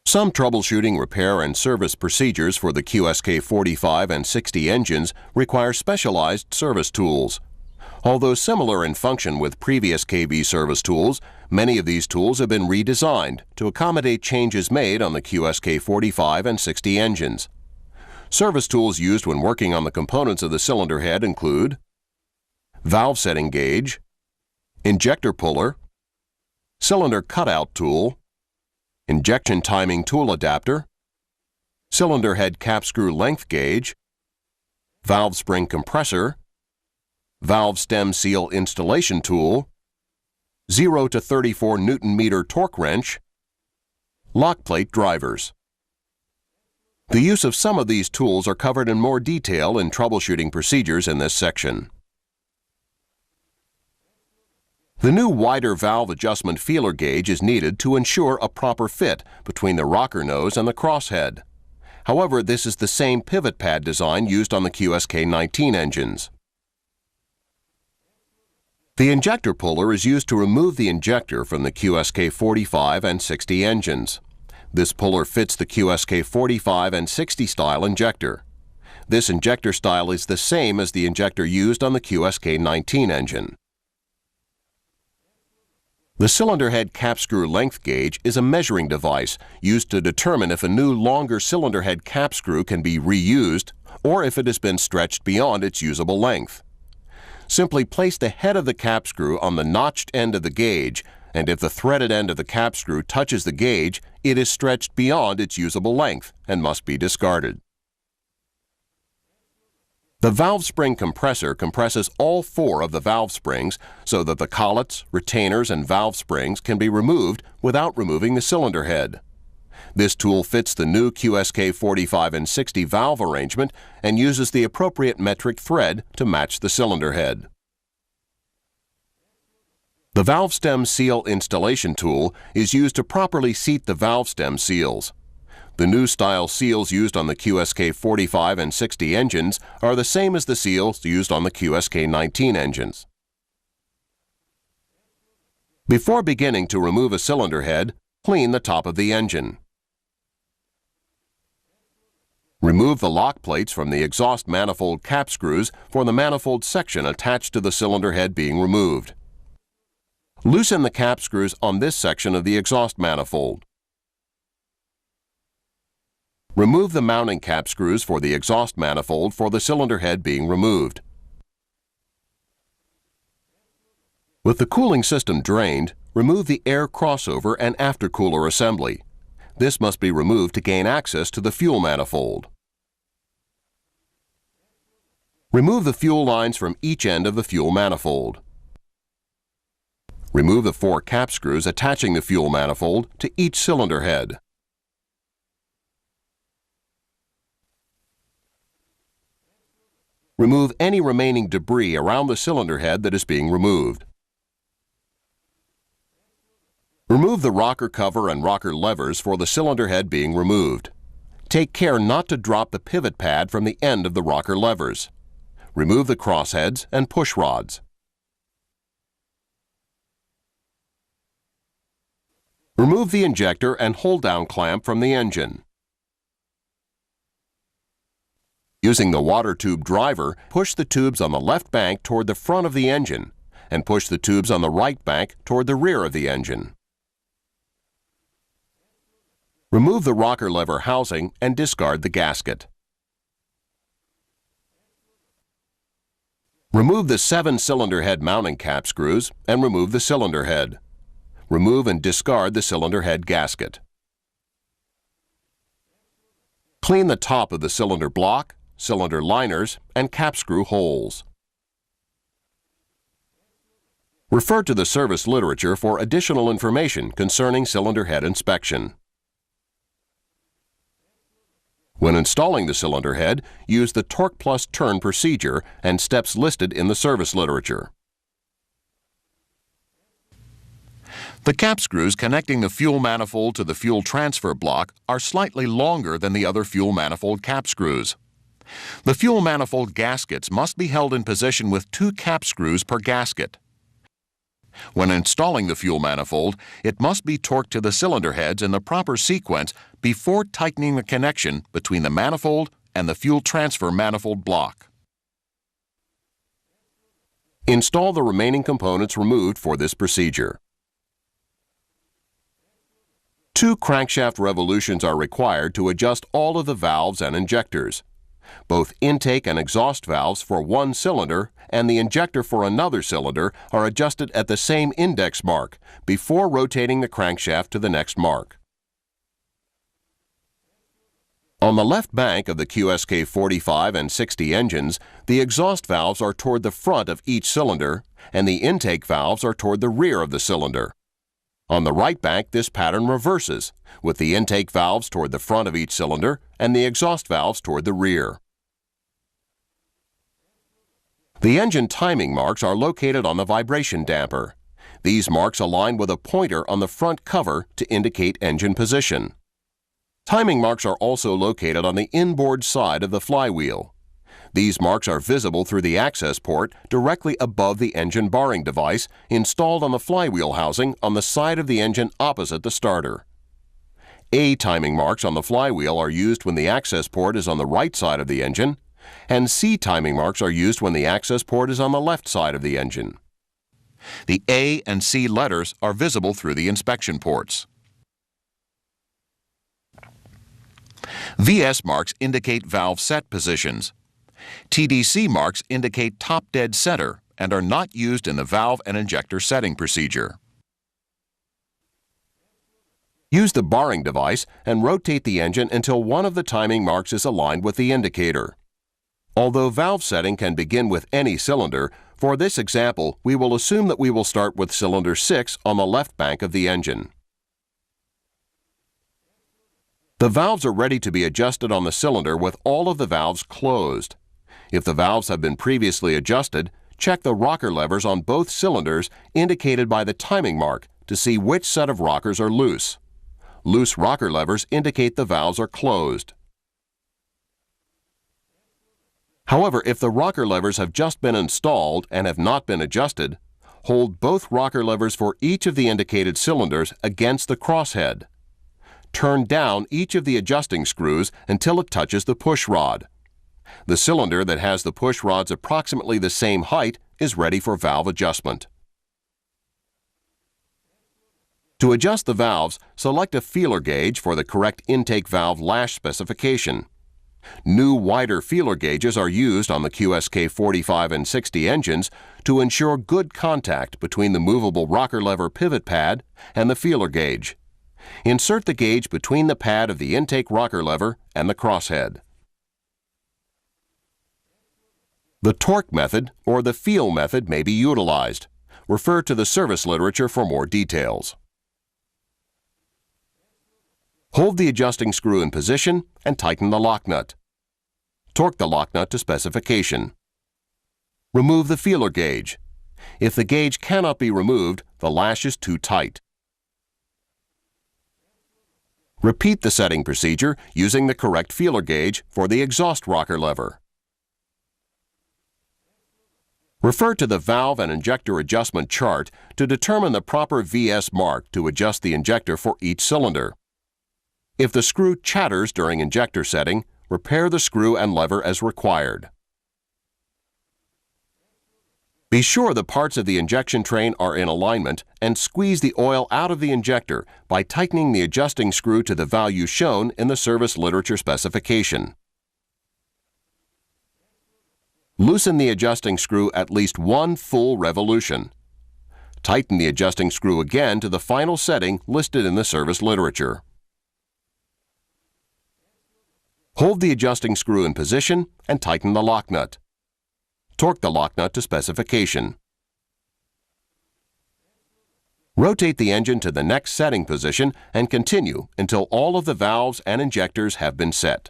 Some troubleshooting, repair, and service procedures for the QSK 45 and 60 engines require specialized service tools. Although similar in function with previous KB service tools, many of these tools have been redesigned to accommodate changes made on the QSK 45 and 60 engines. Service tools used when working on the components of the cylinder head include valve setting gauge, injector puller, cylinder cutout tool, injection timing tool adapter, cylinder head cap screw length gauge, valve spring compressor, valve stem seal installation tool, 0 to 34 Newton-meter torque wrench, lock plate drivers. The use of some of these tools are covered in more detail in troubleshooting procedures in this section. The new wider valve adjustment feeler gauge is needed to ensure a proper fit between the rocker nose and the crosshead. However, this is the same pivot pad design used on the QSK 19 engines. The injector puller is used to remove the injector from the QSK 45 and 60 engines. This puller fits the QSK 45 and 60 style injector. This injector style is the same as the injector used on the QSK 19 engine. The cylinder head cap screw length gauge is a measuring device used to determine if a new longer cylinder head cap screw can be reused or if it has been stretched beyond its usable length. Simply place the head of the cap screw on the notched end of the gauge, and if the threaded end of the cap screw touches the gauge, it is stretched beyond its usable length and must be discarded. The valve spring compressor compresses all 4 of the valve springs so that the collets, retainers, and valve springs can be removed without removing the cylinder head. This tool fits the new QSK 45 and 60 valve arrangement and uses the appropriate metric thread to match the cylinder head. The valve stem seal installation tool is used to properly seat the valve stem seals. The new style seals used on the QSK 45 and 60 engines are the same as the seals used on the QSK 19 engines. Before beginning to remove a cylinder head, clean the top of the engine. Remove the lock plates from the exhaust manifold cap screws for the manifold section attached to the cylinder head being removed. Loosen the cap screws on this section of the exhaust manifold. Remove the mounting cap screws for the exhaust manifold for the cylinder head being removed. With the cooling system drained, remove the air crossover and aftercooler assembly. This must be removed to gain access to the fuel manifold. Remove the fuel lines from each end of the fuel manifold. Remove the 4 cap screws attaching the fuel manifold to each cylinder head. Remove any remaining debris around the cylinder head that is being removed. Remove the rocker cover and rocker levers for the cylinder head being removed. Take care not to drop the pivot pad from the end of the rocker levers. Remove the crossheads and push rods. Remove the injector and hold-down clamp from the engine. Using the water tube driver, push the tubes on the left bank toward the front of the engine and push the tubes on the right bank toward the rear of the engine. Remove the rocker lever housing and discard the gasket. Remove the 7 cylinder head mounting cap screws and remove the cylinder head. Remove and discard the cylinder head gasket. Clean the top of the cylinder block, cylinder liners, and cap screw holes. Refer to the service literature for additional information concerning cylinder head inspection. When installing the cylinder head, use the torque plus turn procedure and steps listed in the service literature. The cap screws connecting the fuel manifold to the fuel transfer block are slightly longer than the other fuel manifold cap screws. The fuel manifold gaskets must be held in position with 2 cap screws per gasket. When installing the fuel manifold, it must be torqued to the cylinder heads in the proper sequence before tightening the connection between the manifold and the fuel transfer manifold block. Install the remaining components removed for this procedure. 2 crankshaft revolutions are required to adjust all of the valves and injectors. Both intake and exhaust valves for one cylinder and the injector for another cylinder are adjusted at the same index mark before rotating the crankshaft to the next mark. On the left bank of the QSK 45 and 60 engines, the exhaust valves are toward the front of each cylinder and the intake valves are toward the rear of the cylinder. On the right bank, this pattern reverses, with the intake valves toward the front of each cylinder and the exhaust valves toward the rear. The engine timing marks are located on the vibration damper. These marks align with a pointer on the front cover to indicate engine position. Timing marks are also located on the inboard side of the flywheel. These marks are visible through the access port directly above the engine barring device installed on the flywheel housing on the side of the engine opposite the starter. A timing marks on the flywheel are used when the access port is on the right side of the engine, and C timing marks are used when the access port is on the left side of the engine. The A and C letters are visible through the inspection ports. VS marks indicate valve set positions. TDC marks indicate top dead center and are not used in the valve and injector setting procedure. Use the barring device and rotate the engine until one of the timing marks is aligned with the indicator. Although valve setting can begin with any cylinder, for this example we will assume that we will start with cylinder 6 on the left bank of the engine. The valves are ready to be adjusted on the cylinder with all of the valves closed. If the valves have been previously adjusted, check the rocker levers on both cylinders indicated by the timing mark to see which set of rockers are loose. Loose rocker levers indicate the valves are closed. However, if the rocker levers have just been installed and have not been adjusted, hold both rocker levers for each of the indicated cylinders against the crosshead. Turn down each of the adjusting screws until it touches the push rod. The cylinder that has the push rods approximately the same height is ready for valve adjustment. To adjust the valves, select a feeler gauge for the correct intake valve lash specification. New wider feeler gauges are used on the QSK 45 and 60 engines to ensure good contact between the movable rocker lever pivot pad and the feeler gauge. Insert the gauge between the pad of the intake rocker lever and the crosshead. The torque method or the feel method may be utilized. Refer to the service literature for more details. Hold the adjusting screw in position and tighten the lock nut. Torque the lock nut to specification. Remove the feeler gauge. If the gauge cannot be removed, the lash is too tight. Repeat the setting procedure using the correct feeler gauge for the exhaust rocker lever. Refer to the valve and injector adjustment chart to determine the proper VS mark to adjust the injector for each cylinder. If the screw chatters during injector setting, repair the screw and lever as required. Be sure the parts of the injection train are in alignment and squeeze the oil out of the injector by tightening the adjusting screw to the value shown in the service literature specification. Loosen the adjusting screw at least one full revolution. Tighten the adjusting screw again to the final setting listed in the service literature. Hold the adjusting screw in position and tighten the lock nut. Torque the lock nut to specification. Rotate the engine to the next setting position and continue until all of the valves and injectors have been set.